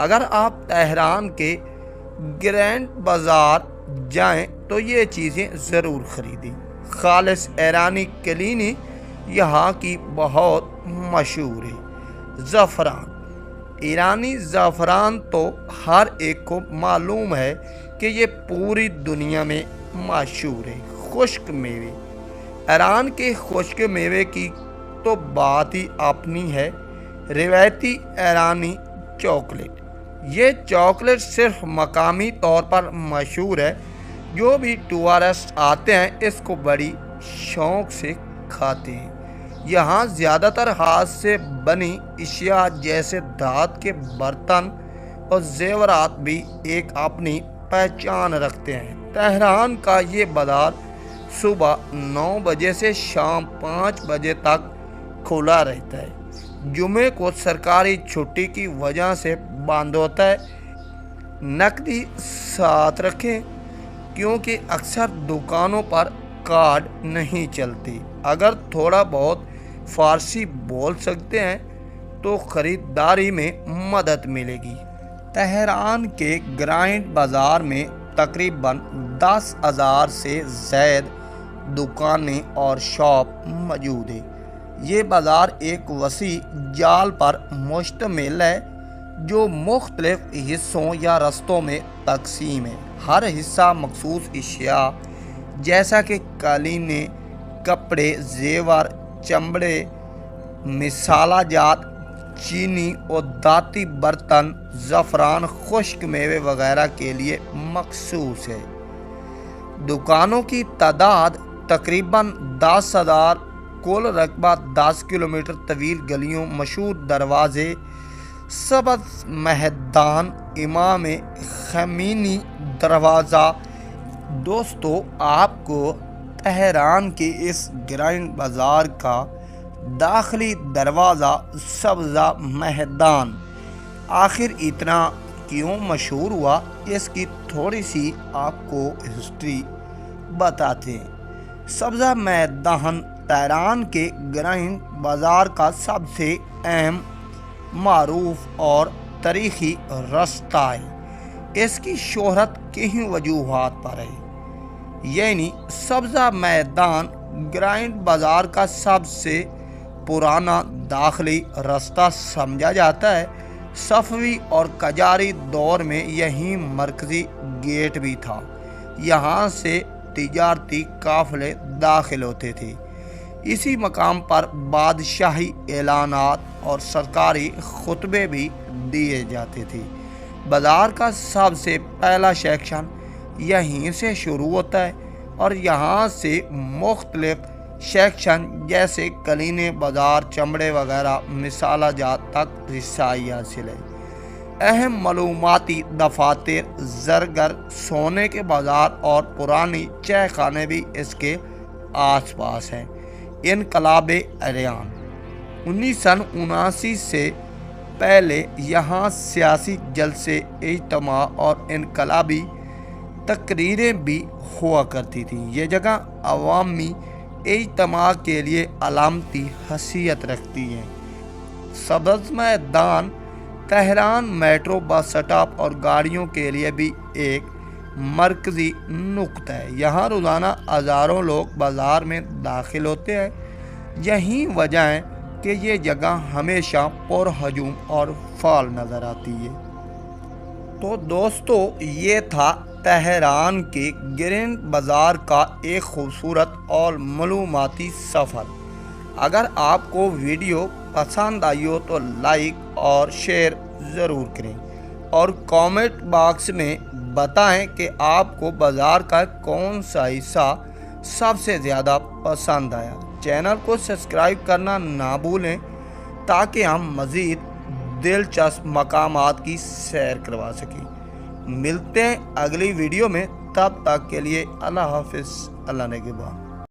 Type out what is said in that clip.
اگر آپ تہران کے گرینڈ بازار جائیں تو یہ چیزیں ضرور خریدیں۔ خالص ایرانی کلینی یہاں کی بہت مشہور ہے۔ زعفران، ایرانی زعفران تو ہر ایک کو معلوم ہے کہ یہ پوری دنیا میں مشہور ہے۔ خشک میوے، ایران کے خشک میوے کی تو بات ہی اپنی ہے۔ روایتی ایرانی چاکلیٹ، یہ چاکلیٹ صرف مقامی طور پر مشہور ہے۔ جو بھی ٹورسٹ آتے ہیں اس کو بڑی شوق سے کھاتے ہیں۔ یہاں زیادہ تر ہاتھ سے بنی اشیاء جیسے دھات کے برتن اور زیورات بھی ایک اپنی پہچان رکھتے ہیں۔ تہران کا یہ بازار صبح 9 بجے سے شام 5 بجے تک کھلا رہتا ہے۔ جمعے کو سرکاری چھٹی کی وجہ سے بند ہوتا ہے۔ نقدی ساتھ رکھیں کیونکہ اکثر دکانوں پر کارڈ نہیں چلتے۔ اگر تھوڑا بہت فارسی بول سکتے ہیں تو خریداری میں مدد ملے گی۔ تہران کے گرینڈ بازار میں تقریباً 10,000 سے زائد دکانیں اور شاپ موجود ہیں۔ یہ بازار ایک وسیع جال پر مشتمل ہے جو مختلف حصوں یا رستوں میں تقسیم ہے۔ ہر حصہ مخصوص اشیاء جیسا کہ قالینیں، کپڑے، زیور، چمڑے، مصالحہ جات، چینی اور دھاتی برتن، زعفران، خشک میوے وغیرہ کے لیے مخصوص ہے۔ دکانوں کی تعداد تقریباً 10,000، کل رقبہ 10 کلومیٹر طویل گلیوں، مشہور دروازے، سبز میدان، امام خمینی دروازہ۔ دوستو، آپ کو تہران کے اس گرینڈ بازار کا داخلی دروازہ، سبز میدان آخر اتنا کیوں مشہور ہوا، اس کی تھوڑی سی آپ کو ہسٹری بتاتے ہیں۔ سبز میدان تہران کے گرینڈ بازار کا سب سے اہم، معروف اور تاریخی راستہ ہے۔ اس کی شہرت کئی وجوہات پر ہے، یعنی سبز میدان گرینڈ بازار کا سب سے پرانا داخلی راستہ سمجھا جاتا ہے۔ صفوی اور قاجاری دور میں یہی مرکزی گیٹ بھی تھا۔ یہاں سے تجارتی قافلے داخل ہوتے تھے۔ اسی مقام پر بادشاہی اعلانات اور سرکاری خطبے بھی دیے جاتے تھے۔ بازار کا سب سے پہلا سیکشن یہیں سے شروع ہوتا ہے اور یہاں سے مختلف سیکشن جیسے قالینیں، بازار، چمڑے وغیرہ مصالحہ جات تک رسائی حاصل ہے۔ اہم معلوماتی دفاتر، زرگر، سونے کے بازار اور پرانی چائے خانے بھی اس کے آس پاس ہیں۔ انقلاب ایران 1979 سے پہلے یہاں سیاسی جلسے، اجتماع اور انقلابی تقریریں بھی ہوا کرتی تھیں۔ یہ جگہ عوامی اجتماع کے لیے علامتی حیثیت رکھتی ہے۔ سبز میدان تہران میٹرو بس اسٹاپ اور گاڑیوں کے لیے بھی ایک مرکزی نقطہ ہے۔ یہاں روزانہ ہزاروں لوگ بازار میں داخل ہوتے ہیں۔ یہی وجہ ہے کہ یہ جگہ ہمیشہ پرہجوم اور فعال نظر آتی ہے۔ تو دوستو، یہ تھا تہران کے گرینڈ بازار کا ایک خوبصورت اور معلوماتی سفر۔ اگر آپ کو ویڈیو پسند آئی ہو تو لائک اور شیئر ضرور کریں اور کامنٹ باکس میں بتائیں کہ آپ کو بازار کا کون سا حصہ سب سے زیادہ پسند آیا۔ چینل کو سبسکرائب کرنا نہ بھولیں تاکہ ہم مزید دلچسپ مقامات کی سیر کروا سکیں۔ ملتے ہیں اگلی ویڈیو میں، تب تک کے لیے اللہ حافظ، اللہ نگہبان۔